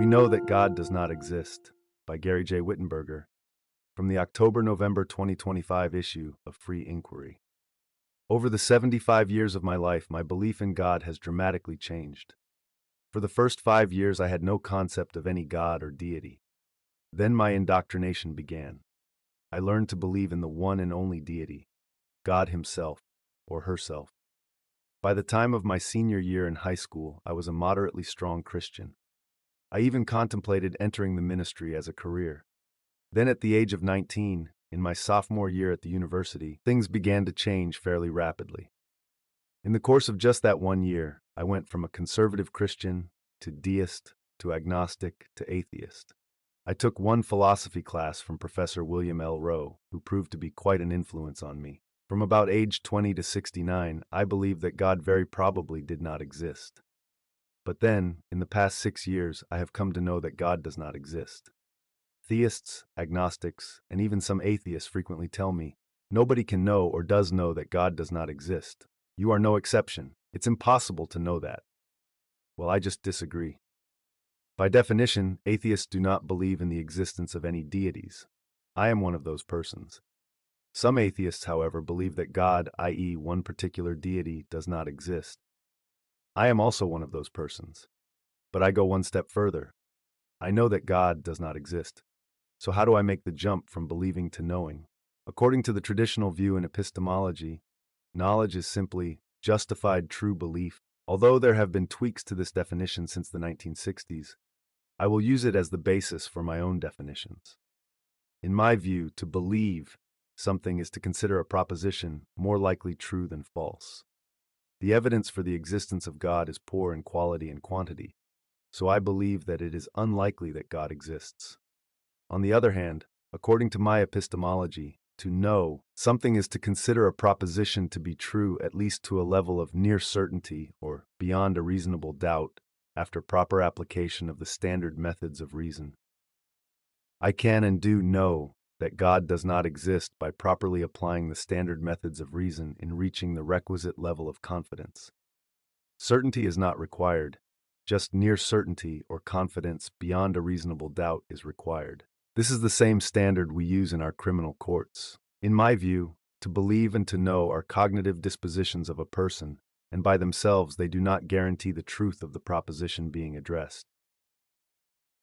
We Know That God Does Not Exist by Gary J. Whittenberger from the October-November 2025 issue of Free Inquiry. Over the 75 years of my life, my belief in God has dramatically changed. For the first 5 years, I had no concept of any God or deity. Then my indoctrination began. I learned to believe in the one and only deity, God himself or herself. By the time of my senior year in high school, I was a moderately strong Christian. I even contemplated entering the ministry as a career. Then at the age of 19, in my sophomore year at the university, things began to change fairly rapidly. In the course of just that 1 year, I went from a conservative Christian to deist to agnostic to atheist. I took one philosophy class from Professor William L. Rowe, who proved to be quite an influence on me. From about age 20 to 69, I believed that God very probably did not exist. But then, in the past 6 years, I have come to know that God does not exist. Theists, agnostics, and even some atheists frequently tell me, nobody can know or does know that God does not exist. You are no exception. It's impossible to know that. Well, I just disagree. By definition, atheists do not believe in the existence of any deities. I am one of those persons. Some atheists, however, believe that God, i.e., one particular deity, does not exist. I am also one of those persons. But I go one step further. I know that God does not exist. So how do I make the jump from believing to knowing? According to the traditional view in epistemology, knowledge is simply justified true belief. Although there have been tweaks to this definition since the 1960s, I will use it as the basis for my own definitions. In my view, to believe something is to consider a proposition more likely true than false. The evidence for the existence of God is poor in quality and quantity, so I believe that it is unlikely that God exists. On the other hand, according to my epistemology, to know something is to consider a proposition to be true at least to a level of near certainty or beyond a reasonable doubt after proper application of the standard methods of reason. I can and do know that God does not exist by properly applying the standard methods of reason in reaching the requisite level of confidence. Certainty is not required, just near certainty or confidence beyond a reasonable doubt is required. This is the same standard we use in our criminal courts. In my view, to believe and to know are cognitive dispositions of a person, and by themselves they do not guarantee the truth of the proposition being addressed.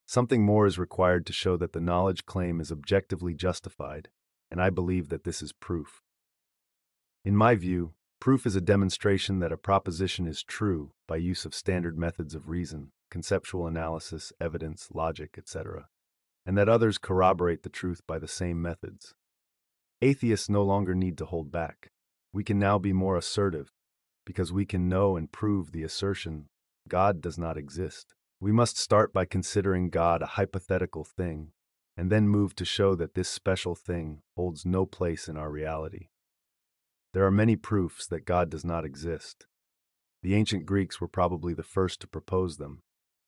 Something more is required to show that the knowledge claim is objectively justified, and I believe that this is proof. In my view, proof is a demonstration that a proposition is true by use of standard methods of reason, conceptual analysis, evidence, logic, etc., and that others corroborate the truth by the same methods. Atheists no longer need to hold back. We can now be more assertive, because we can know and prove the assertion, God does not exist. We must start by considering God a hypothetical thing, and then move to show that this special thing holds no place in our reality. There are many proofs that God does not exist. The ancient Greeks were probably the first to propose them,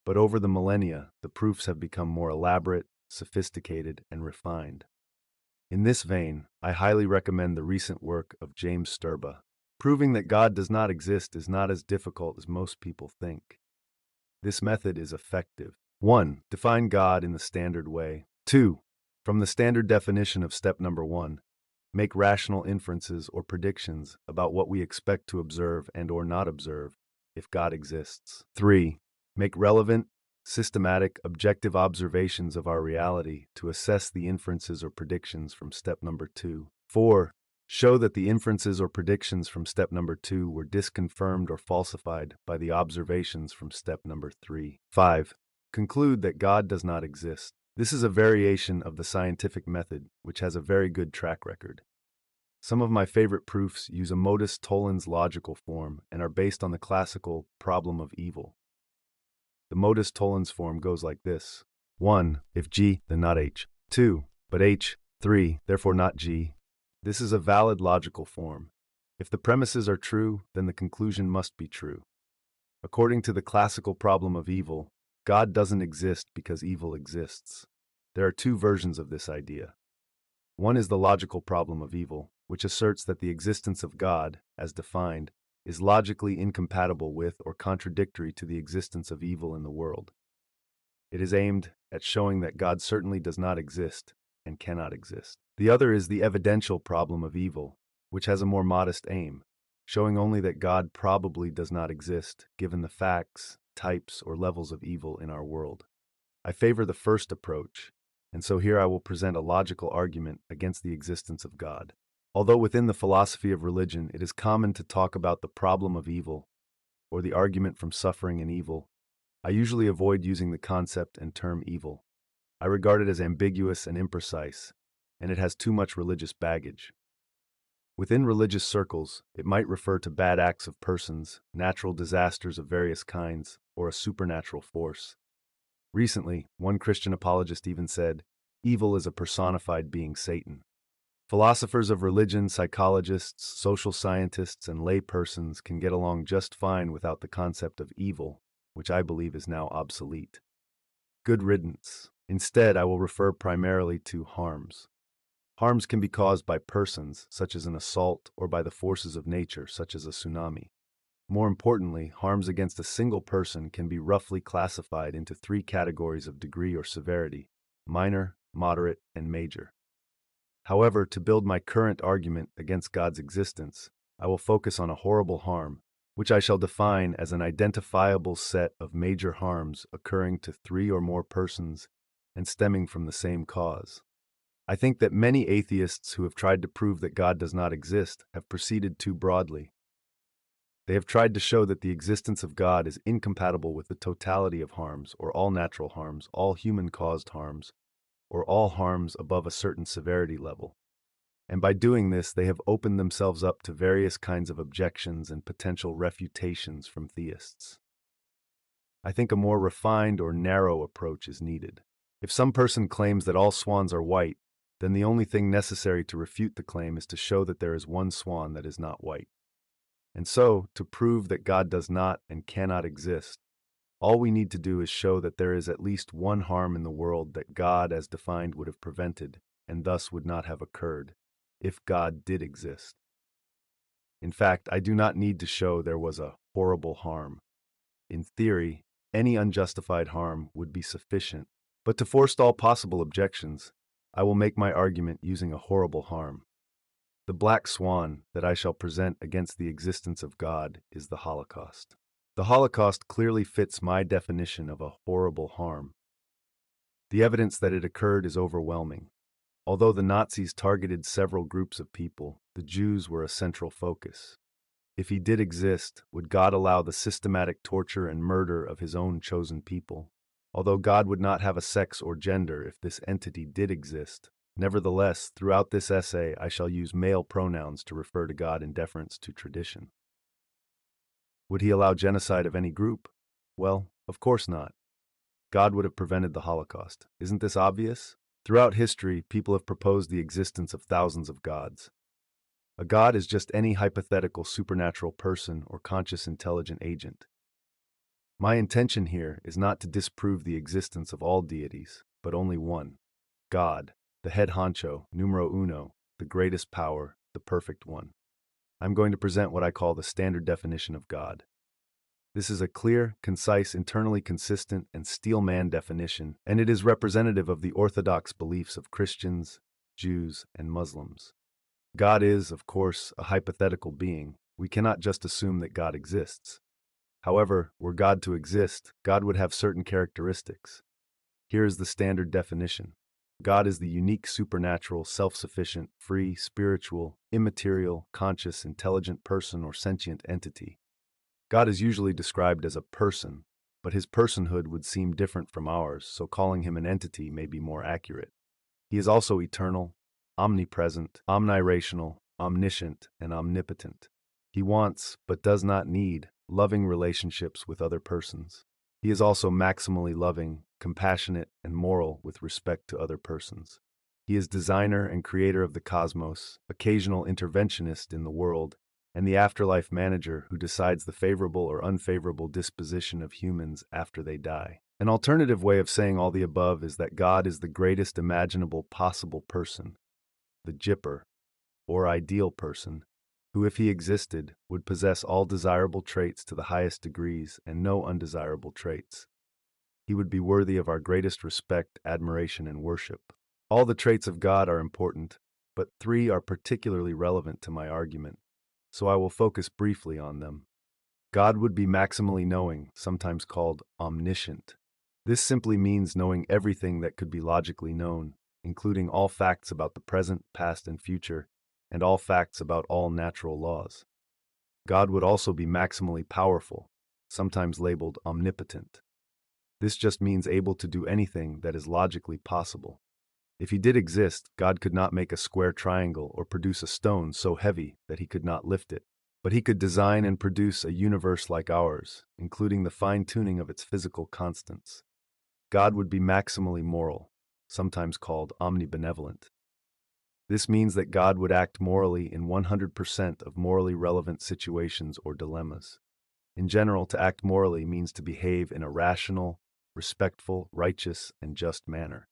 but over the millennia, the proofs have become more elaborate, sophisticated, and refined. In this vein, I highly recommend the recent work of James Sturba. Proving that God does not exist is not as difficult as most people think. This method is effective. 1. Define God in the standard way. 2. From the standard definition of step number 1, make rational inferences or predictions about what we expect to observe and or not observe if God exists. 3. Make relevant, systematic, objective observations of our reality to assess the inferences or predictions from step number 2. 4. Show that the inferences or predictions from step number 2 were disconfirmed or falsified by the observations from step number 3. 5. Conclude that God does not exist. This is a variation of the scientific method, which has a very good track record. Some of my favorite proofs use a modus tollens logical form and are based on the classical problem of evil. The modus tollens form goes like this. 1. If G, then not H. 2. But H. 3. Therefore not G. This is a valid logical form. If the premises are true, then the conclusion must be true. According to the classical problem of evil, God doesn't exist because evil exists. There are two versions of this idea. One is the logical problem of evil, which asserts that the existence of God, as defined, is logically incompatible with or contradictory to the existence of evil in the world. It is aimed at showing that God certainly does not exist and cannot exist. The other is the evidential problem of evil, which has a more modest aim, showing only that God probably does not exist, given the facts, types, or levels of evil in our world. I favor the first approach, and so here I will present a logical argument against the existence of God. Although within the philosophy of religion it is common to talk about the problem of evil, or the argument from suffering and evil, I usually avoid using the concept and term evil. I regard it as ambiguous and imprecise, and it has too much religious baggage. Within religious circles, it might refer to bad acts of persons, natural disasters of various kinds, or a supernatural force. Recently, one Christian apologist even said, "Evil is a personified being, Satan." Philosophers of religion, psychologists, social scientists, and lay persons can get along just fine without the concept of evil, which I believe is now obsolete. Good riddance. Instead, I will refer primarily to harms. Harms can be caused by persons, such as an assault, or by the forces of nature, such as a tsunami. More importantly, harms against a single person can be roughly classified into three categories of degree or severity: minor, moderate, and major. However, to build my current argument against God's existence, I will focus on a horrible harm, which I shall define as an identifiable set of major harms occurring to three or more persons and stemming from the same cause. I think that many atheists who have tried to prove that God does not exist have proceeded too broadly. They have tried to show that the existence of God is incompatible with the totality of harms, or all natural harms, all human-caused harms, or all harms above a certain severity level. And by doing this, they have opened themselves up to various kinds of objections and potential refutations from theists. I think a more refined or narrow approach is needed. If some person claims that all swans are white, then the only thing necessary to refute the claim is to show that there is one swan that is not white. And so, to prove that God does not and cannot exist, all we need to do is show that there is at least one harm in the world that God, as defined, would have prevented, and thus would not have occurred, if God did exist. In fact, I do not need to show there was a horrible harm. In theory, any unjustified harm would be sufficient, but to forestall possible objections, I will make my argument using a horrible harm. The black swan that I shall present against the existence of God is the Holocaust. The Holocaust clearly fits my definition of a horrible harm. The evidence that it occurred is overwhelming. Although the Nazis targeted several groups of people, the Jews were a central focus. If he did exist, would God allow the systematic torture and murder of his own chosen people? Although God would not have a sex or gender if this entity did exist, nevertheless, throughout this essay, I shall use male pronouns to refer to God in deference to tradition. Would he allow genocide of any group? Well, of course not. God would have prevented the Holocaust. Isn't this obvious? Throughout history, people have proposed the existence of thousands of gods. A god is just any hypothetical supernatural person or conscious intelligent agent. My intention here is not to disprove the existence of all deities, but only one: God, the head honcho, numero uno, the greatest power, the perfect one. I'm going to present what I call the standard definition of God. This is a clear, concise, internally consistent, and steel-man definition, and it is representative of the orthodox beliefs of Christians, Jews, and Muslims. God is, of course, a hypothetical being. We cannot just assume that God exists. However, were God to exist, God would have certain characteristics. Here is the standard definition. God is the unique, supernatural, self-sufficient, free, spiritual, immaterial, conscious, intelligent person or sentient entity. God is usually described as a person, but his personhood would seem different from ours, so calling him an entity may be more accurate. He is also eternal, omnipresent, omnirational, omniscient, and omnipotent. He wants, but does not need, loving relationships with other persons. He is also maximally loving, compassionate, and moral with respect to other persons. He is designer and creator of the cosmos, occasional interventionist in the world, and the afterlife manager who decides the favorable or unfavorable disposition of humans after they die. An alternative way of saying all the above is that God is the greatest imaginable possible person, the Jipper, or ideal person, who, if he existed, would possess all desirable traits to the highest degrees and no undesirable traits. he would be worthy of our greatest respect, admiration, and worship. All the traits of God are important, but three are particularly relevant to my argument, so I will focus briefly on them. God would be maximally knowing, sometimes called omniscient. This simply means knowing everything that could be logically known, including all facts about the present, past, and future, and all facts about all natural laws. God would also be maximally powerful, sometimes labeled omnipotent. This just means able to do anything that is logically possible. If he did exist, God could not make a square triangle or produce a stone so heavy that he could not lift it. But he could design and produce a universe like ours, including the fine-tuning of its physical constants. God would be maximally moral, sometimes called omnibenevolent. This means that God would act morally in 100% of morally relevant situations or dilemmas. In general, to act morally means to behave in a rational, respectful, righteous, and just manner.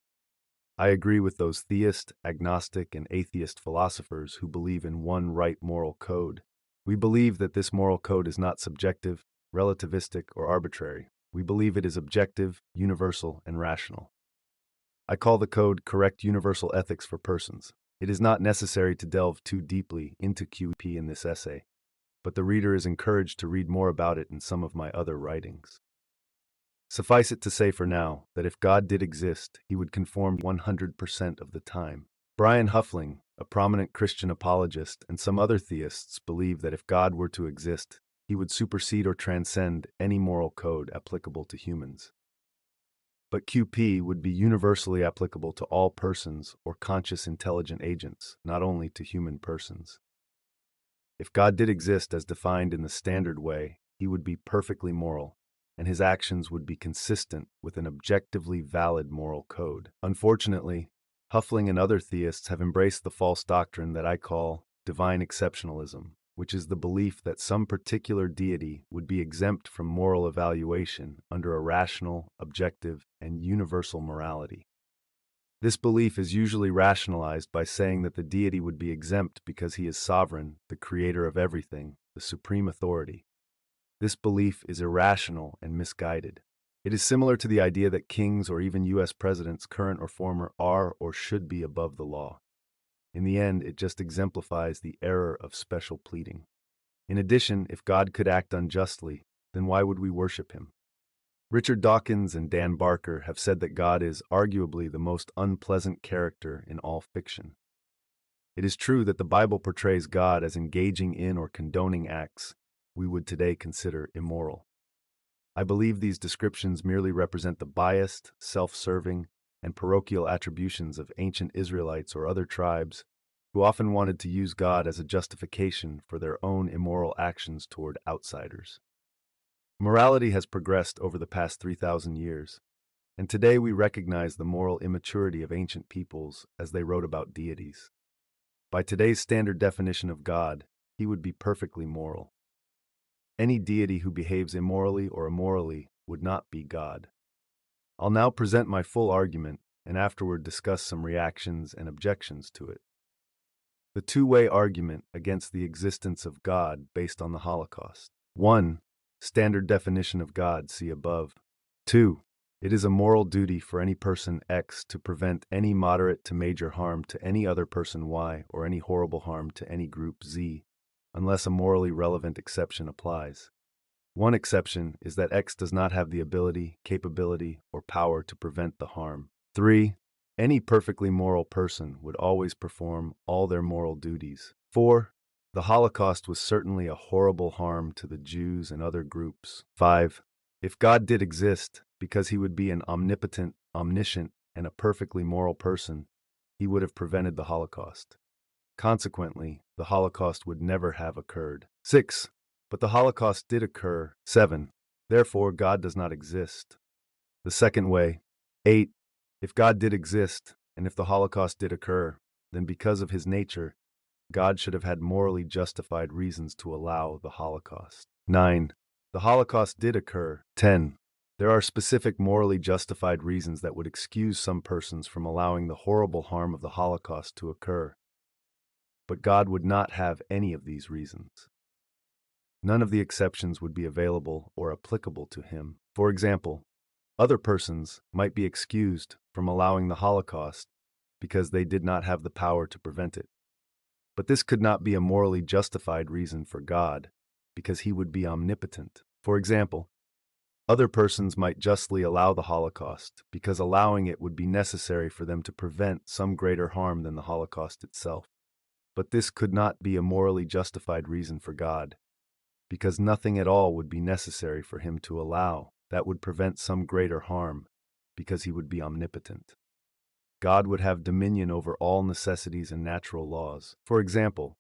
I agree with those theist, agnostic, and atheist philosophers who believe in one right moral code. We believe that this moral code is not subjective, relativistic, or arbitrary. We believe it is objective, universal, and rational. I call the code correct universal ethics for persons. It is not necessary to delve too deeply into QP in this essay, but the reader is encouraged to read more about it in some of my other writings. Suffice it to say for now that if God did exist, he would conform 100% of the time. Brian Huffling, a prominent Christian apologist, and some other theists believe that if God were to exist, he would supersede or transcend any moral code applicable to humans. But QP would be universally applicable to all persons or conscious intelligent agents, not only to human persons. If God did exist as defined in the standard way, he would be perfectly moral, and his actions would be consistent with an objectively valid moral code. Unfortunately, Huffling and other theists have embraced the false doctrine that I call divine exceptionalism, which is the belief that some particular deity would be exempt from moral evaluation under a rational, objective, and universal morality. This belief is usually rationalized by saying that the deity would be exempt because he is sovereign, the creator of everything, the supreme authority. This belief is irrational and misguided. It is similar to the idea that kings or even U.S. presidents, current or former, are or should be above the law. In the end, it just exemplifies the error of special pleading. In addition, if God could act unjustly, then why would we worship him? Richard Dawkins and Dan Barker have said that God is arguably the most unpleasant character in all fiction. It is true that the Bible portrays God as engaging in or condoning acts we would today consider immoral. I believe these descriptions merely represent the biased, self-serving, and parochial attributions of ancient Israelites or other tribes who often wanted to use God as a justification for their own immoral actions toward outsiders. Morality has progressed over the past 3,000 years, and today we recognize the moral immaturity of ancient peoples as they wrote about deities. By today's standard definition of God, he would be perfectly moral. Any deity who behaves immorally or immorally would not be God. I'll now present my full argument and afterward discuss some reactions and objections to it. The two-way argument against the existence of God based on the Holocaust. 1. Standard definition of God, see above. 2. It is a moral duty for any person X to prevent any moderate to major harm to any other person Y or any horrible harm to any group Z, unless a morally relevant exception applies. One exception is that X does not have the ability, capability, or power to prevent the harm. 3. Any perfectly moral person would always perform all their moral duties. 4. The Holocaust was certainly a horrible harm to the Jews and other groups. 5. If God did exist, because he would be an omnipotent, omniscient, and a perfectly moral person, he would have prevented the Holocaust. Consequently, the Holocaust would never have occurred. 6. But the Holocaust did occur. 7. Therefore, God does not exist. The second way. 8. If God did exist, and if the Holocaust did occur, then because of his nature, God should have had morally justified reasons to allow the Holocaust. 9. The Holocaust did occur. 10. There are specific morally justified reasons that would excuse some persons from allowing the horrible harm of the Holocaust to occur. But God would not have any of these reasons. None of the exceptions would be available or applicable to him. For example, Other persons might be excused from allowing the Holocaust because they did not have the power to prevent it. But this could not be a morally justified reason for God, because he would be omnipotent. For example, other persons might justly allow the Holocaust because allowing it would be necessary for them to prevent some greater harm than the Holocaust itself. But this could not be a morally justified reason for God, because nothing at all would be necessary for him to allow that would prevent some greater harm, because he would be omnipotent. God would have dominion over all necessities and natural laws. For example,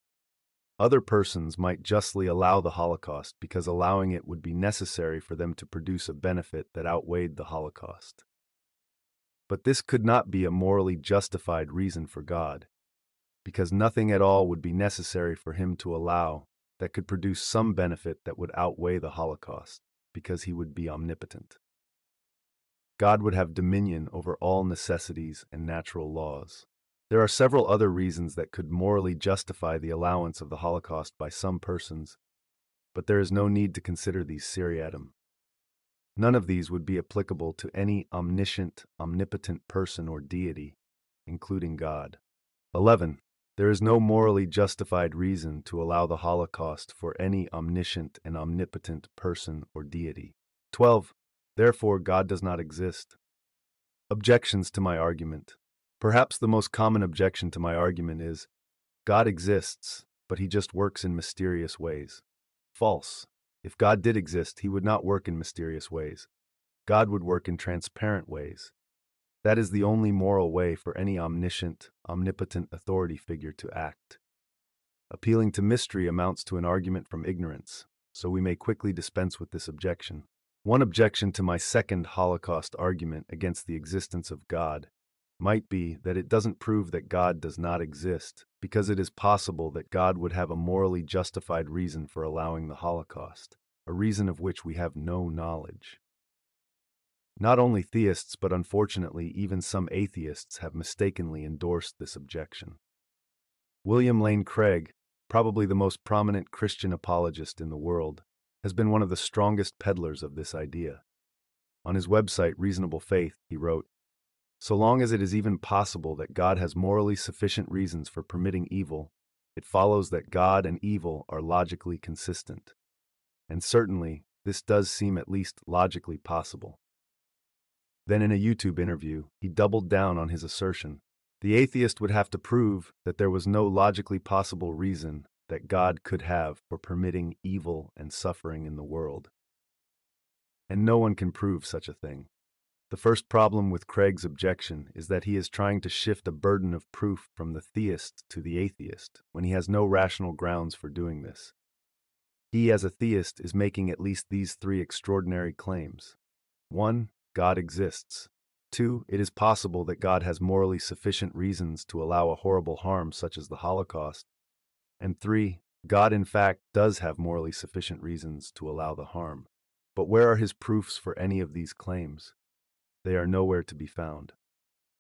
other persons might justly allow the Holocaust because allowing it would be necessary for them to produce a benefit that outweighed the Holocaust. But this could not be a morally justified reason for God, because nothing at all would be necessary for him to allow that could produce some benefit that would outweigh the Holocaust, because he would be omnipotent. God would have dominion over all necessities and natural laws. There are several other reasons that could morally justify the allowance of the Holocaust by some persons, but there is no need to consider these seriatim. None of these would be applicable to any omniscient, omnipotent person or deity, including God. 11. There is no morally justified reason to allow the Holocaust for any omniscient and omnipotent person or deity. 12. Therefore, God does not exist. Objections to my argument. Perhaps the most common objection to my argument is, God exists, but he just works in mysterious ways. False. If God did exist, he would not work in mysterious ways. God would work in transparent ways. That is the only moral way for any omniscient, omnipotent authority figure to act. Appealing to mystery amounts to an argument from ignorance, so we may quickly dispense with this objection. One objection to my second Holocaust argument against the existence of God might be that it doesn't prove that God does not exist, because it is possible that God would have a morally justified reason for allowing the Holocaust, a reason of which we have no knowledge. Not only theists, but unfortunately even some atheists have mistakenly endorsed this objection. William Lane Craig, probably the most prominent Christian apologist in the world, has been one of the strongest peddlers of this idea. On his website, Reasonable Faith, he wrote, "So long as it is even possible that God has morally sufficient reasons for permitting evil, it follows that God and evil are logically consistent. And certainly, this does seem at least logically possible." Then in a YouTube interview, he doubled down on his assertion. The atheist would have to prove that there was no logically possible reason that God could have for permitting evil and suffering in the world. And no one can prove such a thing. The first problem with Craig's objection is that he is trying to shift a burden of proof from the theist to the atheist, when he has no rational grounds for doing this. He, as a theist, is making at least these three extraordinary claims. 1. God exists. 2. It is possible that God has morally sufficient reasons to allow a horrible harm such as the Holocaust. And 3. God in fact does have morally sufficient reasons to allow the harm. But where are his proofs for any of these claims? They are nowhere to be found.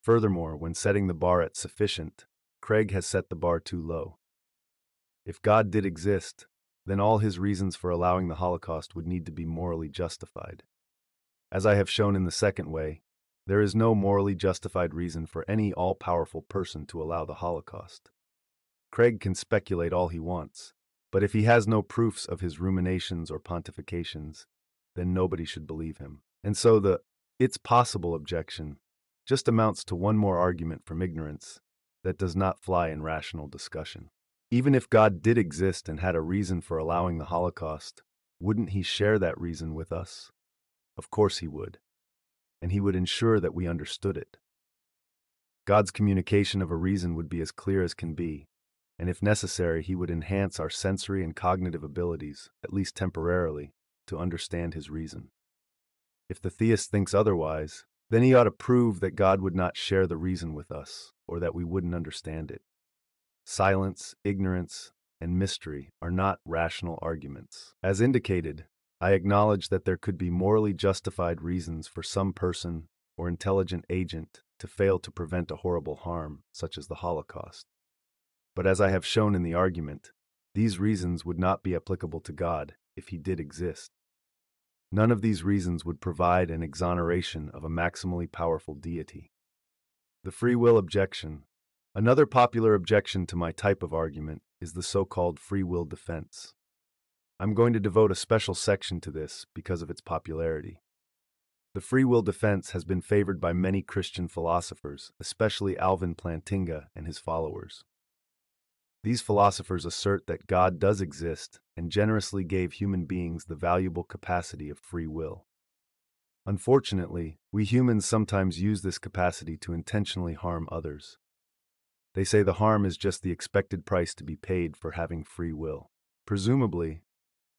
Furthermore, when setting the bar at sufficient, Craig has set the bar too low. If God did exist, then all his reasons for allowing the Holocaust would need to be morally justified. As I have shown in the second way, there is no morally justified reason for any all-powerful person to allow the Holocaust. Craig can speculate all he wants, but if he has no proofs of his ruminations or pontifications, then nobody should believe him. And so the "it's possible" objection just amounts to one more argument from ignorance that does not fly in rational discussion. Even if God did exist and had a reason for allowing the Holocaust, wouldn't he share that reason with us? Of course he would, and he would ensure that we understood it. God's communication of a reason would be as clear as can be, and if necessary, he would enhance our sensory and cognitive abilities, at least temporarily, to understand his reason. If the theist thinks otherwise, then he ought to prove that God would not share the reason with us, or that we wouldn't understand it. Silence, ignorance, and mystery are not rational arguments. As indicated, I acknowledge that there could be morally justified reasons for some person or intelligent agent to fail to prevent a horrible harm, such as the Holocaust. But as I have shown in the argument, these reasons would not be applicable to God if he did exist. None of these reasons would provide an exoneration of a maximally powerful deity. The free will objection. Another popular objection to my type of argument is the so-called free will defense. I'm going to devote a special section to this because of its popularity. The free will defense has been favored by many Christian philosophers, especially Alvin Plantinga and his followers. These philosophers assert that God does exist and generously gave human beings the valuable capacity of free will. Unfortunately, we humans sometimes use this capacity to intentionally harm others. They say the harm is just the expected price to be paid for having free will. Presumably,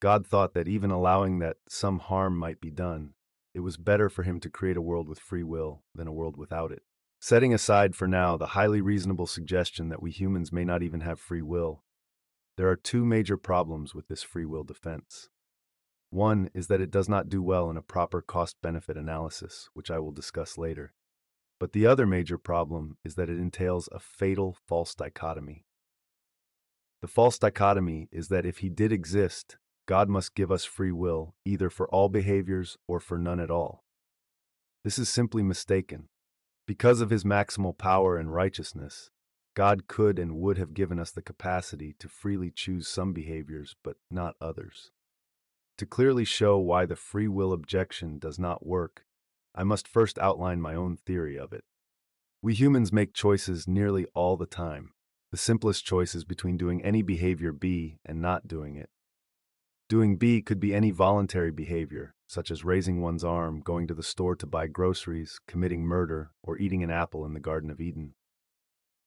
God thought that even allowing that some harm might be done, it was better for him to create a world with free will than a world without it. Setting aside for now the highly reasonable suggestion that we humans may not even have free will, there are two major problems with this free will defense. One is that it does not do well in a proper cost-benefit analysis, which I will discuss later. But the other major problem is that it entails a fatal false dichotomy. The false dichotomy is that if he did exist, God must give us free will either for all behaviors or for none at all. This is simply mistaken. Because of his maximal power and righteousness, God could and would have given us the capacity to freely choose some behaviors but not others. To clearly show why the free will objection does not work, I must first outline my own theory of it. We humans make choices nearly all the time. The simplest choice is between doing any behavior B and not doing it. Doing B could be any voluntary behavior, such as raising one's arm, going to the store to buy groceries, committing murder, or eating an apple in the Garden of Eden.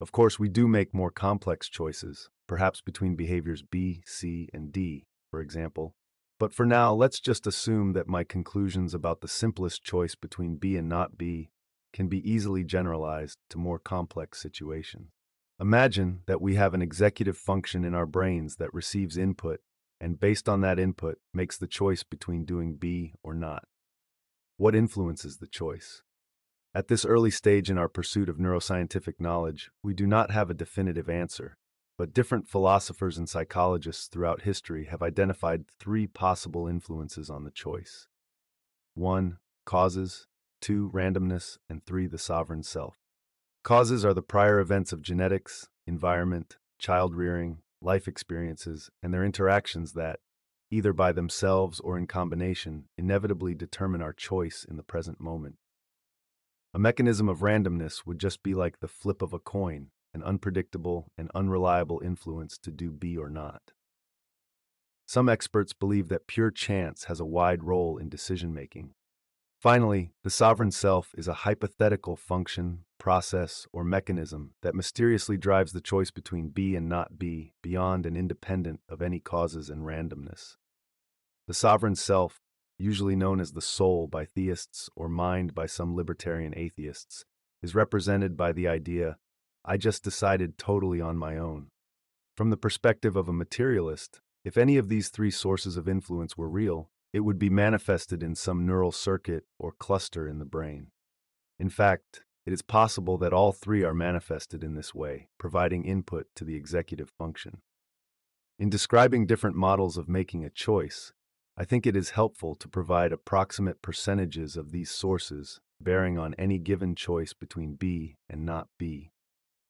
Of course, we do make more complex choices, perhaps between behaviors B, C, and D, for example. But for now, let's just assume that my conclusions about the simplest choice between B and not B can be easily generalized to more complex situations. Imagine that we have an executive function in our brains that receives input and based on that input makes the choice between doing B or not. What influences the choice? At this early stage in our pursuit of neuroscientific knowledge, we do not have a definitive answer, but different philosophers and psychologists throughout history have identified three possible influences on the choice. 1. Causes, 2. Randomness, and 3. The sovereign self. Causes are the prior events of genetics, environment, child rearing, life experiences, and their interactions that, either by themselves or in combination, inevitably determine our choice in the present moment. A mechanism of randomness would just be like the flip of a coin, an unpredictable and unreliable influence to do B or not. Some experts believe that pure chance has a wide role in decision-making. Finally, the sovereign self is a hypothetical function, process, or mechanism that mysteriously drives the choice between B and not B beyond and independent of any causes and randomness. The sovereign self, usually known as the soul by theists or mind by some libertarian atheists, is represented by the idea, I just decided totally on my own. From the perspective of a materialist, if any of these three sources of influence were real, it would be manifested in some neural circuit or cluster in the brain. In fact, it is possible that all three are manifested in this way, providing input to the executive function. In describing different models of making a choice, I think it is helpful to provide approximate percentages of these sources bearing on any given choice between B and not B.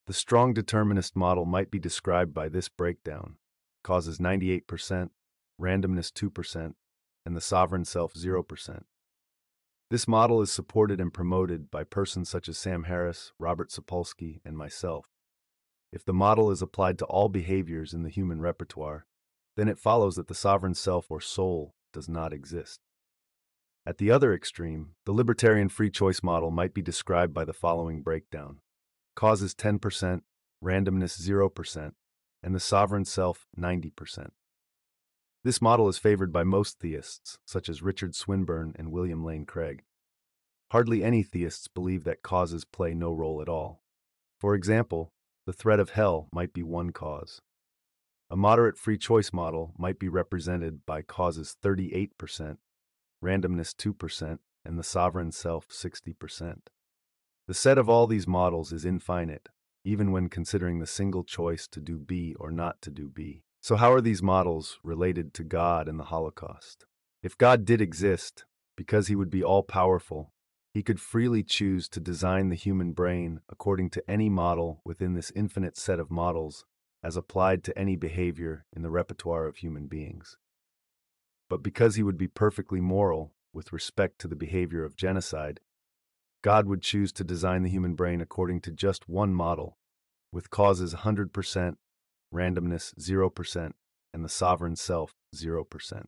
The strong determinist model might be described by this breakdown: causes 98%, randomness 2%, and the sovereign self 0%. This model is supported and promoted by persons such as Sam Harris, Robert Sapolsky, and myself. If the model is applied to all behaviors in the human repertoire, then it follows that the sovereign self or soul does not exist. At the other extreme, the libertarian free choice model might be described by the following breakdown: causes 10%, randomness 0%, and the sovereign self 90%. This model is favored by most theists, such as Richard Swinburne and William Lane Craig. Hardly any theists believe that causes play no role at all. For example, the threat of hell might be one cause. A moderate free choice model might be represented by causes 38%, randomness 2%, and the sovereign self 60%. The set of all these models is infinite, even when considering the single choice to do B or not to do B. So how are these models related to God and the Holocaust? If God did exist, because he would be all-powerful, he could freely choose to design the human brain according to any model within this infinite set of models as applied to any behavior in the repertoire of human beings. But because he would be perfectly moral with respect to the behavior of genocide, God would choose to design the human brain according to just one model, with causes 100%, randomness 0%, and the sovereign self 0%.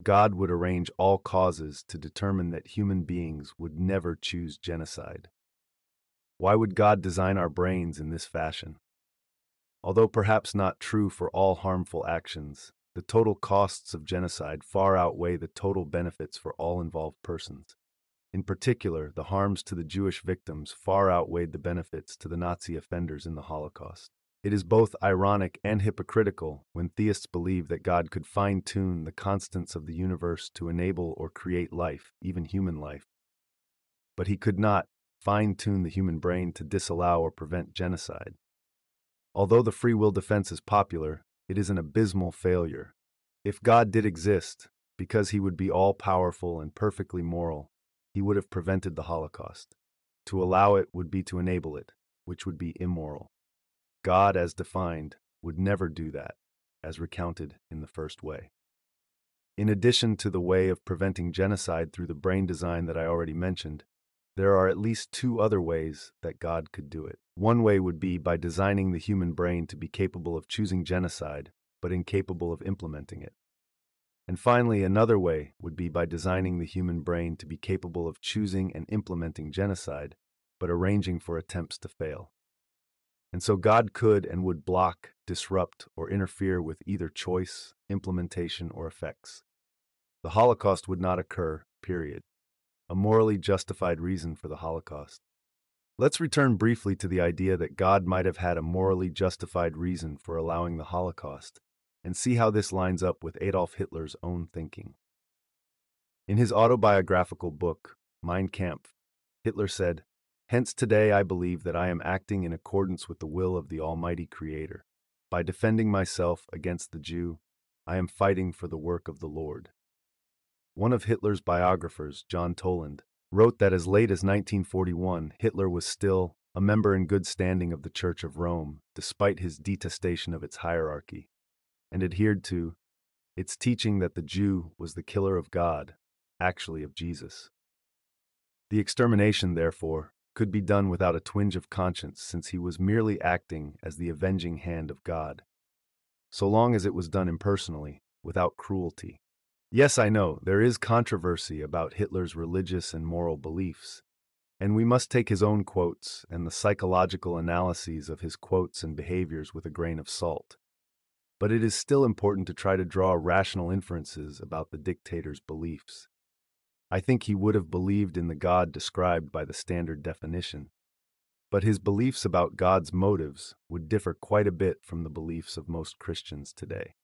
God would arrange all causes to determine that human beings would never choose genocide. Why would God design our brains in this fashion? Although perhaps not true for all harmful actions, the total costs of genocide far outweigh the total benefits for all involved persons. In particular, the harms to the Jewish victims far outweighed the benefits to the Nazi offenders in the Holocaust. It is both ironic and hypocritical when theists believe that God could fine-tune the constants of the universe to enable or create life, even human life. But he could not fine-tune the human brain to disallow or prevent genocide. Although the free will defense is popular, it is an abysmal failure. If God did exist, because he would be all-powerful and perfectly moral, he would have prevented the Holocaust. To allow it would be to enable it, which would be immoral. God, as defined, would never do that, as recounted in the first way. In addition to the way of preventing genocide through the brain design that I already mentioned, there are at least two other ways that God could do it. One way would be by designing the human brain to be capable of choosing genocide, but incapable of implementing it. And finally, another way would be by designing the human brain to be capable of choosing and implementing genocide, but arranging for attempts to fail. And so God could and would block, disrupt, or interfere with either choice, implementation, or effects. The Holocaust would not occur, period. A morally justified reason for the Holocaust. Let's return briefly to the idea that God might have had a morally justified reason for allowing the Holocaust, and see how this lines up with Adolf Hitler's own thinking. In his autobiographical book, Mein Kampf, Hitler said, "Hence today I believe that I am acting in accordance with the will of the Almighty Creator. By defending myself against the Jew, I am fighting for the work of the Lord." One of Hitler's biographers, John Toland, wrote that as late as 1941, Hitler was still a member in good standing of the Church of Rome, despite his detestation of its hierarchy, and adhered to its teaching that the Jew was the killer of God, actually of Jesus. The extermination, therefore, could be done without a twinge of conscience, since he was merely acting as the avenging hand of God, so long as it was done impersonally, without cruelty. Yes, I know, there is controversy about Hitler's religious and moral beliefs, and we must take his own quotes and the psychological analyses of his quotes and behaviors with a grain of salt. But it is still important to try to draw rational inferences about the dictator's beliefs. I think he would have believed in the God described by the standard definition, but his beliefs about God's motives would differ quite a bit from the beliefs of most Christians today.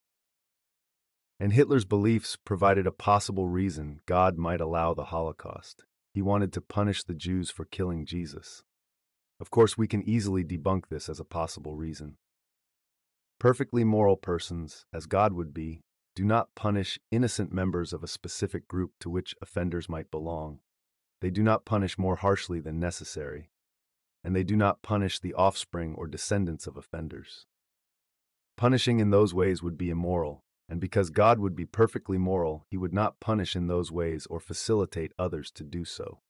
And Hitler's beliefs provided a possible reason God might allow the Holocaust. He wanted to punish the Jews for killing Jesus. Of course, we can easily debunk this as a possible reason. Perfectly moral persons, as God would be, do not punish innocent members of a specific group to which offenders might belong. They do not punish more harshly than necessary, and they do not punish the offspring or descendants of offenders. Punishing in those ways would be immoral, and because God would be perfectly moral, he would not punish in those ways or facilitate others to do so.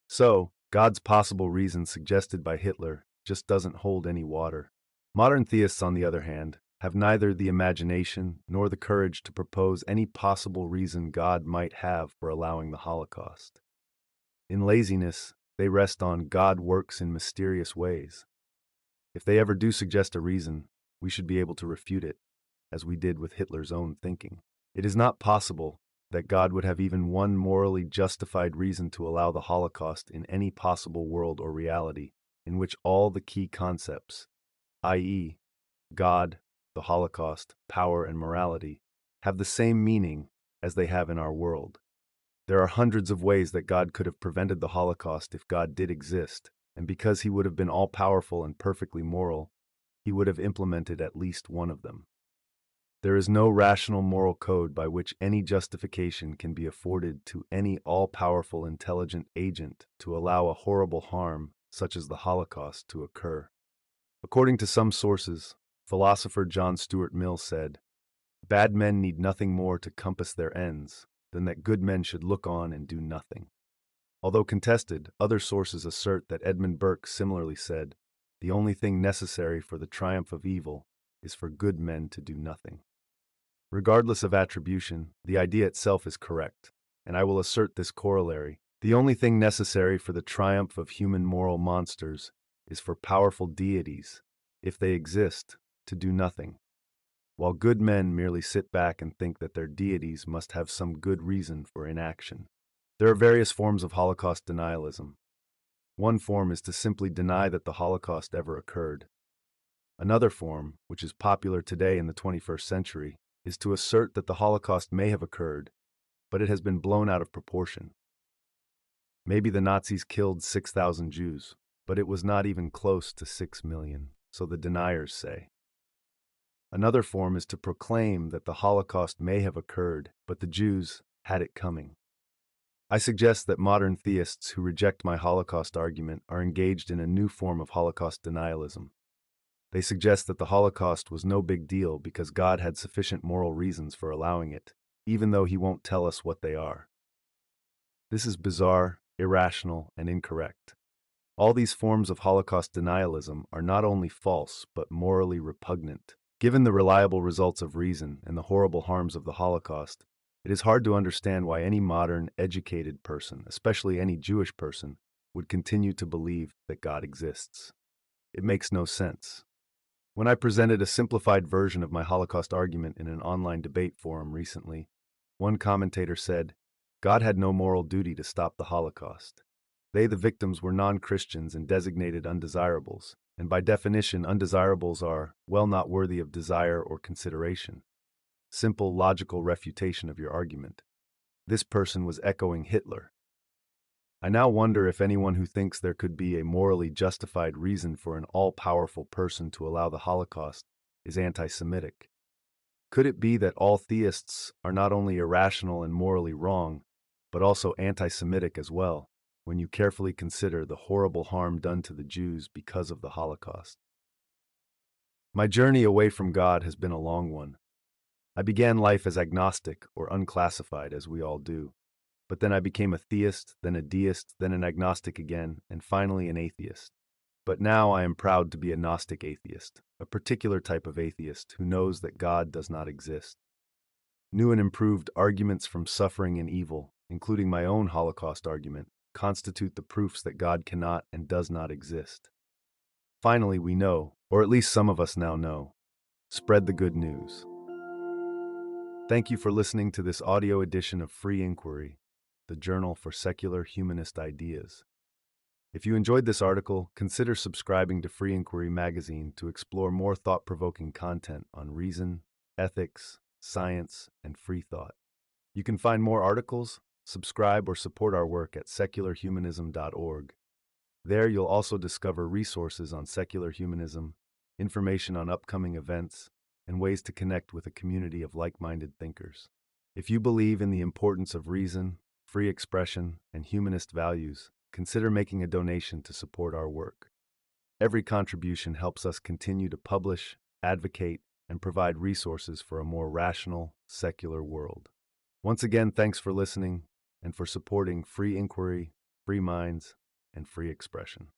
So, God's possible reason suggested by Hitler just doesn't hold any water. Modern theists, on the other hand, have neither the imagination nor the courage to propose any possible reason God might have for allowing the Holocaust. In laziness, they rest on God works in mysterious ways. If they ever do suggest a reason, we should be able to refute it, as we did with Hitler's own thinking. It is not possible that God would have even one morally justified reason to allow the Holocaust in any possible world or reality in which all the key concepts, i.e., God, the Holocaust, power, and morality, have the same meaning as they have in our world. There are hundreds of ways that God could have prevented the Holocaust if God did exist, and because he would have been all-powerful and perfectly moral, he would have implemented at least one of them. There is no rational moral code by which any justification can be afforded to any all-powerful intelligent agent to allow a horrible harm, such as the Holocaust, to occur. According to some sources, philosopher John Stuart Mill said, "Bad men need nothing more to compass their ends than that good men should look on and do nothing." Although contested, other sources assert that Edmund Burke similarly said, "The only thing necessary for the triumph of evil is for good men to do nothing." Regardless of attribution, the idea itself is correct, and I will assert this corollary. The only thing necessary for the triumph of human moral monsters is for powerful deities, if they exist, to do nothing, while good men merely sit back and think that their deities must have some good reason for inaction. There are various forms of Holocaust denialism. One form is to simply deny that the Holocaust ever occurred. Another form, which is popular today in the 21st century, is to assert that the Holocaust may have occurred, but it has been blown out of proportion. Maybe the Nazis killed 6,000 Jews, but it was not even close to 6 million, so the deniers say. Another form is to proclaim that the Holocaust may have occurred, but the Jews had it coming. I suggest that modern theists who reject my Holocaust argument are engaged in a new form of Holocaust denialism. They suggest that the Holocaust was no big deal because God had sufficient moral reasons for allowing it, even though He won't tell us what they are. This is bizarre, irrational, and incorrect. All these forms of Holocaust denialism are not only false, but morally repugnant. Given the reliable results of reason and the horrible harms of the Holocaust, it is hard to understand why any modern, educated person, especially any Jewish person, would continue to believe that God exists. It makes no sense. When I presented a simplified version of my Holocaust argument in an online debate forum recently, one commentator said, "God had no moral duty to stop the Holocaust. They, the victims, were non-Christians and designated undesirables, and by definition, undesirables are, well, not worthy of desire or consideration." Simple, logical refutation of your argument. This person was echoing Hitler. I now wonder if anyone who thinks there could be a morally justified reason for an all-powerful person to allow the Holocaust is anti-Semitic. Could it be that all theists are not only irrational and morally wrong, but also anti-Semitic as well, when you carefully consider the horrible harm done to the Jews because of the Holocaust? My journey away from God has been a long one. I began life as agnostic or unclassified, as we all do. But then I became a theist, then a deist, then an agnostic again, and finally an atheist. But now I am proud to be a Gnostic atheist, a particular type of atheist who knows that God does not exist. New and improved arguments from suffering and evil, including my own Holocaust argument, constitute the proofs that God cannot and does not exist. Finally, we know, or at least some of us now know, spread the good news. Thank you for listening to this audio edition of Free Inquiry, the journal for secular humanist ideas. If you enjoyed this article, consider subscribing to Free Inquiry magazine to explore more thought-provoking content on reason, ethics, science, and free thought. You can find more articles, subscribe, or support our work at secularhumanism.org. There you'll also discover resources on secular humanism, information on upcoming events, and ways to connect with a community of like-minded thinkers. If you believe in the importance of reason, free expression, and humanist values, consider making a donation to support our work. Every contribution helps us continue to publish, advocate, and provide resources for a more rational, secular world. Once again, thanks for listening and for supporting free inquiry, free minds, and free expression.